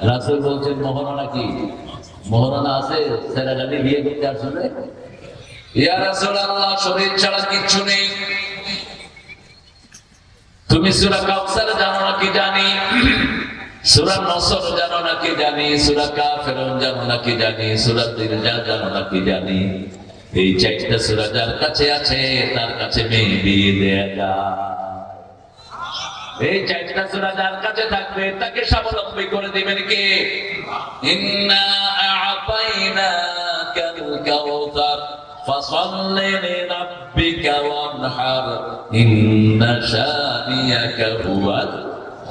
রাসূল বলছেন মহারণা কি? মহারণা আছে? ছেলেটাকে বিয়ে করতে আসলে ইয়া রাসূলুল্লাহ শরীর ছাড়া কিচ্ছু নেই। তুমি সূরা কাউসার জানো নাকি? জানি। সূরা নসর জানো নাকি? জানি। সূরা কাফিরুন জানো নাকি? জানি। সূরা তিরজা জানো নাকি? জানি। এই চারটা সূরা যার কাছে আছে তার কাছে মেয়ে বিয়ে দেয়া যায়। এই চারটা সূরা যার কাছে থাকবে তাকে স্বাবলম্বী করে দিবেন কে? ইন্না আ'তাইনাকাল কাউসার ফাসাল্লি লিরাব্বিকা ওয়ানহার ইন্না শানিয়াকা হুয়াল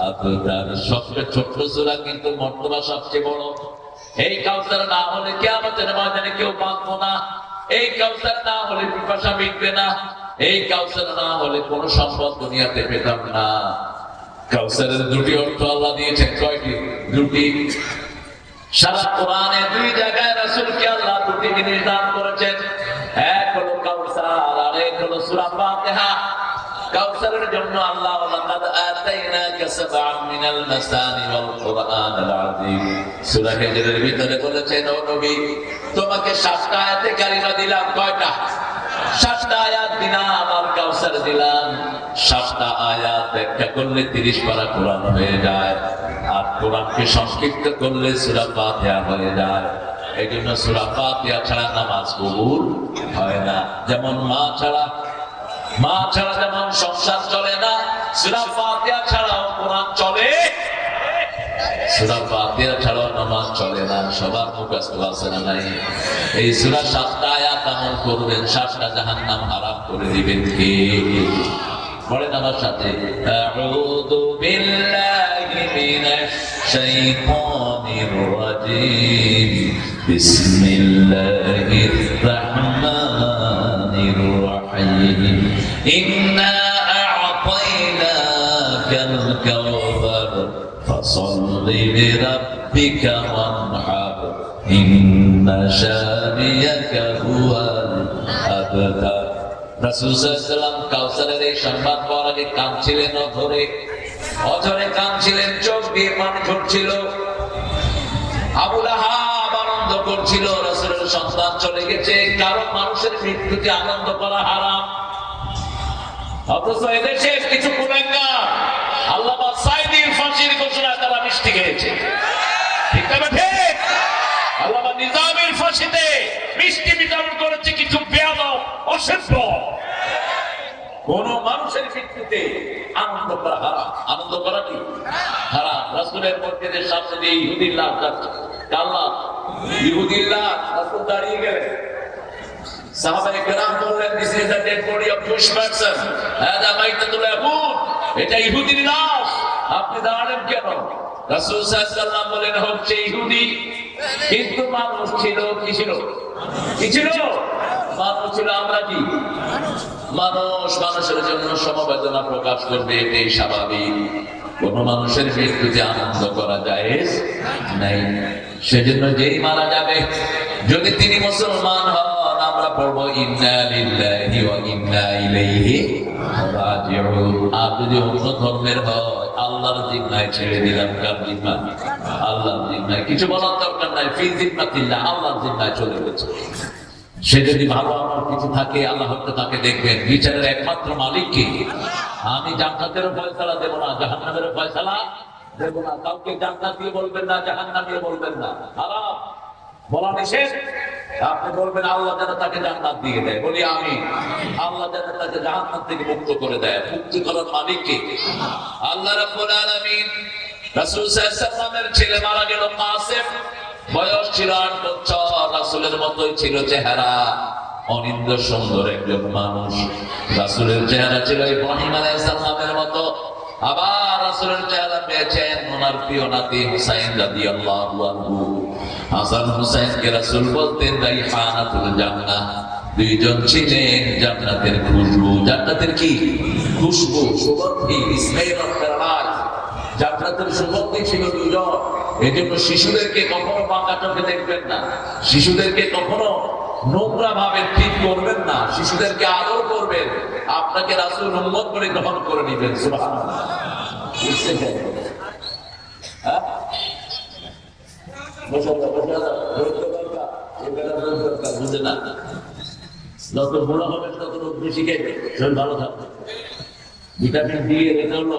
আবতার। সবচেয়ে ছোট্ট সূরা কিন্তু মর্তবা সবচেয়ে বড়। এই কাউসার না হলে কিয়ামতের ময়দানে কেউ বাঁচবো না। এই কাউসার না হলে পিপাসা মিটবে না। এই কাউসার না হলে কোন সম্পদ দুনিয়াতে পেতাম না। কাউসারের দুটি অর্থ আল্লাহ দিয়েছেন। কয়টি? দুটি। সারা কোরআনে দুই জায়গায় রাসূলকে আল্লাহ দুটি জিনিস দান করেছেন। এক হলো কাউসার আর এক হলো সূরা ফাতিহা। কাউসারের জন্য আল্লাহ লাকাদ আতাইনাকা সাবআন মিনাল মাসানি ওয়াল কুরআনিল আযীম সূরা হিজরের ভিতরে বলেছেন, ও নবী তোমাকে 7টা আয়াতে কারিমা দিলাম। কয়টা? 7টা আয়াত দিলাম। আর কাউসার দিলাম। 7টা আয়াত ব্যাখ্যা করলে 30 পারা কোরআন হয়ে যায়। আর কোরআনকে সংক্ষিপ্ত করলে সূরা ফাতিহা হয়ে যায়। এই জন্য সূরা ফাতিহা ছাড়া নামাজ কবুল হয় না। যেমন মা ছাড়া যেমন সংসার চলে না, সূরা ফাতিহা ছাড়াও কোরআন চলে। সূরা ফাতিহা ছাড়াও নামাজ চলে না। সবার মুখস্থ আছে না নাই? এই সূরা 7টা আয়াত আমল করবেন, 7টা জাহান্নাম হারাম করে দিবেন কে? পড়েন আমার সাথে, আউযু বিল্লাহি মিনাশ শাইতানির রাজীম বিসমিল্লাহির রাহমানির রাহিম ইন্না আ'তাইনাকাল কাউসার ফাসাল্লি লিরাব্বিকা ওয়ানহার ইন্না শানিয়াকা হুয়াল আবতার। রাসূল সাল্লাল্লাহু আলাইহি ওয়াসাল্লাম কাউসারের এই সংবাদ পাওয়ার আগে কাঁদছিলেন, অঝরে কাঁদছিলেন, চোখ দিয়ে পানি ঝরছিল। আবু লাহাব আনন্দ করছিল রাসূলের সন্তান চলে গেছে। কারণ মানুষের মৃত্যুতে আনন্দ করা হারাম। অথচ এদেশে কিছু কুলাঙ্গার আল্লামা সাঈদীর ফাঁসির ঘোষণা তারা মিষ্টি খেয়েছে। ঠিক না ঠিক? আল্লামা নিজামীর ফাঁসিতে মিষ্টি বিতরণ করেছে কিছু বেয়াদব অসভ্য। কোন মানুষের মৃত্যুতে আনন্দ করা হারাম। আনন্দ করা কি হারাম? রাসূলের মসজিদের সামনে দিয়ে ইহুদির লাশ যাচ্ছে। আল্লাহ ইহুদির লাশ, রাসূল দাঁড়িয়ে গেলেন। সাহাবায়ে কেরাম বললেন, this is the dead body of Jewish person, হাদা মাইতাতুল ইয়াহুদ। এটা ইহুদির লাশ, আপনি দাঁড়ালেন কেন? রাসূল সাল্লাল্লাহু আলাইহি ওয়াসাল্লাম বলেন, হচ্ছে ইহুদি কিন্তু মানুষ ছিল। কি ছিল? কি ছিল? মানুষ ছিল। আমরা কি মানুষ? মানুষের জন্য সমবেদনা প্রকাশ করবে, এটাই স্বাভাবিক। কোন মানুষের মৃত্যুতে আনন্দ করা জায়েজ নাই। সেজন্য যেই মারা যাবে, যদি তিনি মুসলমান হন, আমরা পড়বো ইন্না লিল্লাহি ওয়া ইন্না ইলাইহি রাজিউন। আর যদি অন্য ধর্মের হয়, আল্লাহর জিম্মায় ছেড়ে দিলাম। কার জিম্মা? আল্লাহর জিম্মায়। কিছু বলার দরকার নাই। ফি জিম্মাতিল্লাহ, আল্লাহর জিম্মায় চলে গেছে। সে যদি ভালো আমার কিছু থাকে, আল্লাহ হয়তো তাকে দেখবেন। বিচারের একমাত্র মালিক কি? আমি জান্নাতেরও ফয়সালা দেব না, জাহান্নামেরও ফয়সালা দেব না। কাউকে জান্নাত দিয়ে বলবেন না, জাহান্নাম দিয়ে বলবেন না। হারাম বলা নিষেধ। আপনি বলবেন আল্লাহ যেন তাকে জান্নাত দিয়ে দেয়। বলি আমি, আল্লাহ যেন তাকে জাহান্নাম থেকে মুক্ত করে দেয়। মুক্তি করার মালিক কে? আল্লাহ রাব্বুল আলামিন। রাসূল সাল্লাল্লাহু আলাইহি ওয়াসাল্লামের ছেলে মারা গেল কাসেম। বয়স ছিল 8 বছর। রাসূলের মতোই ছিল চেহারা, অনিন্দ সুন্দর একজন মানুষ। রাসূলের চেহারা ছিল ইব্রাহিম আলাইহিস সালামের মতো। আবার রাসূলের চেহারা পেয়েছেন ওনার প্রিয় নাতি হুসাইন রাদিয়াল্লাহু আনহু। হাসান হুসাইনকে রাসূল বলতেন রাইহানাতুল জান্নাহ। দুইজন ছিলেন জান্নাতের খুশবু। জান্নাতের কি খুশবু? সুগন্ধি, স্মেল অফ প্যারাডাইস। জান্নাতের সুগন্ধি ছিল দুজন। এজন্য শিশুদেরকে কখনো বাঁকা চোখে দেখবেন না। শিশুদেরকে কখনো নোংরা ভাবে ঠিক করবেন না। শিশুদেরকে আদর করবেন। আপনাকে রাসূল উম্মত করে গ্রহণ করে নেবেন। সুবহানাল্লাহ। বুঝে না, যত বুড়ো হবে তত রোগ বেশি খাইবে, শরীর ভালো থাকবে। ভিটামিন ডি এর এটা হলো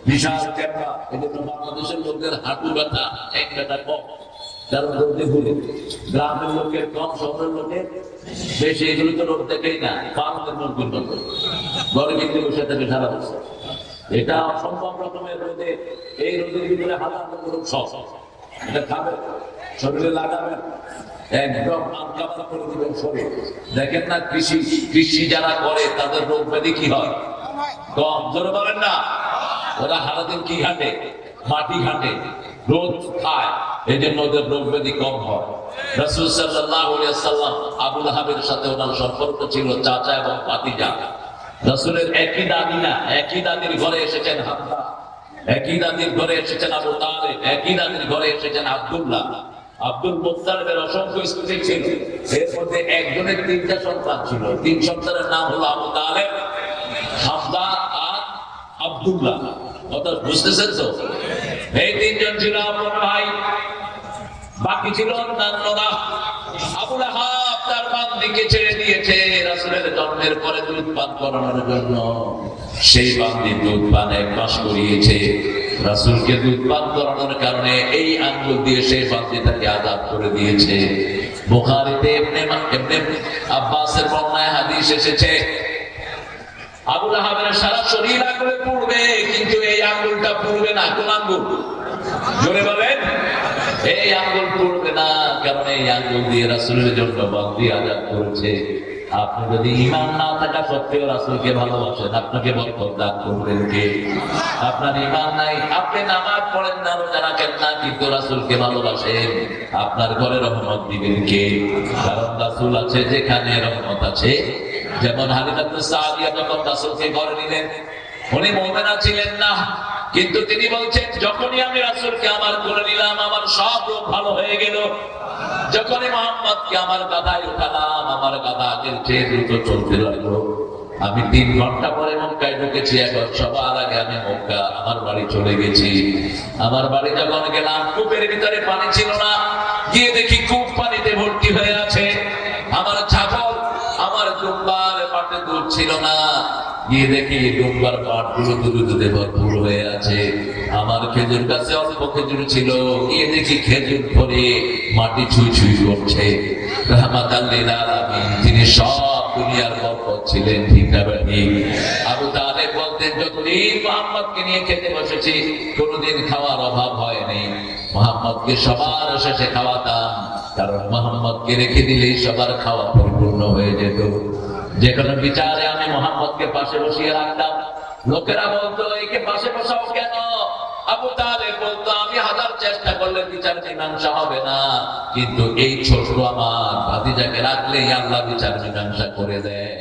বিশাল ক্যাপা। এই জন্য বাংলাদেশের লোকদের হাঁটু ব্যথা, এক ব্যথা কম, কারণ রোদে ঘুরে। গ্রামের লোকের কম, শহরের লোকের বেশি। এগুলো তো রোদ দেখেই না, পারদের মুরগির মতো ঘরে কিন্তু বসে থাকে সারা বছর। এটা অসম্ভব রকমের রোদে, এই রোদের ভিতরে হাজার রোগ সব এটা খাবেন, শরীরে লাগাবেন, একদম আনকাবার করে দিবেন শরীর। দেখেন না কৃষি যারা করে তাদের রোগ ব্যাধি কি হয়? কম। জোরে বলেন না। ওরা সারাদিন কি ঘাটে? মাটি ঘাটে, রোদ খায়, এই জন্য ওদের রোগ ব্যাধি কম হয়। রাসূল সাল্লাল্লাহু আলাইহি ওয়াসাল্লাম আবু লাহাবের সাথে ওনার সম্পর্ক ছিল চাচা এবং ভাতিজা। রাসূলের একই দাদি না, একই দাদির ঘরে এসেছেন হামজা, একই দাদির ঘরে এসেছেন আবু তালেব, একই দাদির ঘরে এসেছেন আব্দুল্লাহ। আব্দুল মুত্তালিবের অসংখ্য স্ত্রী ছিল, এর মধ্যে একজনের 3টা সন্তান ছিল। 3 সন্তানের নাম হলো আবু তালেব, হামজা আর আব্দুল্লাহ। কথা বুঝতেছেন তো? এই 3 জন ছিল আপন ভাই, বাকি ছিল অন্যান্যরা। আবু লাহাব তার বান্দিকে ছেড়ে দিয়েছে রাসূলের জন্মের পরে দুধ পান করানোর জন্য। সেই বান্দি দুধ পান 1 মাস করিয়েছে। রাসূলকে দুধ পান করানোর কারণে এই আঙ্গুল দিয়ে সেই বান্দি তাকে আযাব করে দিয়েছে। বুখারীতে ইবনে আব্বাসের বর্ণনায় হাদিস এসেছে, আবু লাহাবের সারা শরীর আগুনে পুড়বে, কিন্তু এই আঙ্গুলটা পুড়বে না। কোন আঙ্গুল? জোরে বলেন। এই আঙ্গুল পুড়বে না, কারণ এই আঙ্গুল দিয়ে রাসূলের জন্য বান্দি আযাব করেছে। আপনি যদি ঈমান না থাকা সত্ত্বেও রাসূলকে ভালোবাসেন, আপনাকে বরকত দান করবেন কে? আপনার ঈমান নাই, আপনি নামাজ পড়েন না, রোজা রাখেন না, কিন্তু রাসূলকে ভালোবাসেন, আপনার ঘরে রহমত দিবেন কে? কারণ রাসূল আছে যেখানে রহমত আছে। যেমন হালিমা সাদিয়া যখন রাসূলকে ঘরে নিলেন, উনি মুমিনা ছিলেন না, কিন্তু তিনি বলছেন যখনই আমি রাসূলকে আমার করে নিলাম আমার সব রোগ ভালো হয়ে গেল। যখনই মুহাম্মদকে আমার গাধায় উঠালাম আমার গাধা আগের চেয়ে দ্রুত চলতে লাগলো। আমি 3 ঘন্টা পরে মক্কায় ঢুকেছি, এখন সবার আগে আমি মক্কা আমার বাড়ি চলে গেছি। আমার বাড়ি যখন গেলাম কূপের ভিতরে পানি ছিল না, গিয়ে দেখি কূপ পানিতে ভর্তি হয়ে আছে। আমার ছাগল, আমার দুম্বার পাটে দুধ ছিল না, গিয়ে দেখি দুম্বার পাটগুলো দুধে ভরপুর হয়ে আছে। আমার খেজুর গাছে অল্প খেজুর ছিল, গিয়ে দেখি খেজুর ভরে মাটি ছুঁই ছুঁই করছে। রাহমাতাল লিল আলামিন, তিনি সব দুনিয়ার বরকত ছিলেন, ঠিক না ঠিক? আবু তালেব বলতেন যতদিন মুহাম্মদকে নিয়ে খেতে বসেছি কোনোদিন খাওয়ার অভাব হয়নি। মুহাম্মদকে সবার শেষে খাওয়াতাম, কারণ মুহাম্মদকে রেখে দিলেই সবার খাওয়া পরিপূর্ণ হয়ে যেত। যে কোনো বিচারে আমি মুহাম্মদকে পাশে বসিয়ে রাখতাম। লোকেরা বলতো একে পাশে বসাও কেন? আবু তালেব বলতো আমি 1000 চেষ্টা করলে বিচার মীমাংসা হবে না, কিন্তু এই ছোট আমার ভাতিজাকে রাখলেই আল্লাহ বিচার মীমাংসা করে দেয়।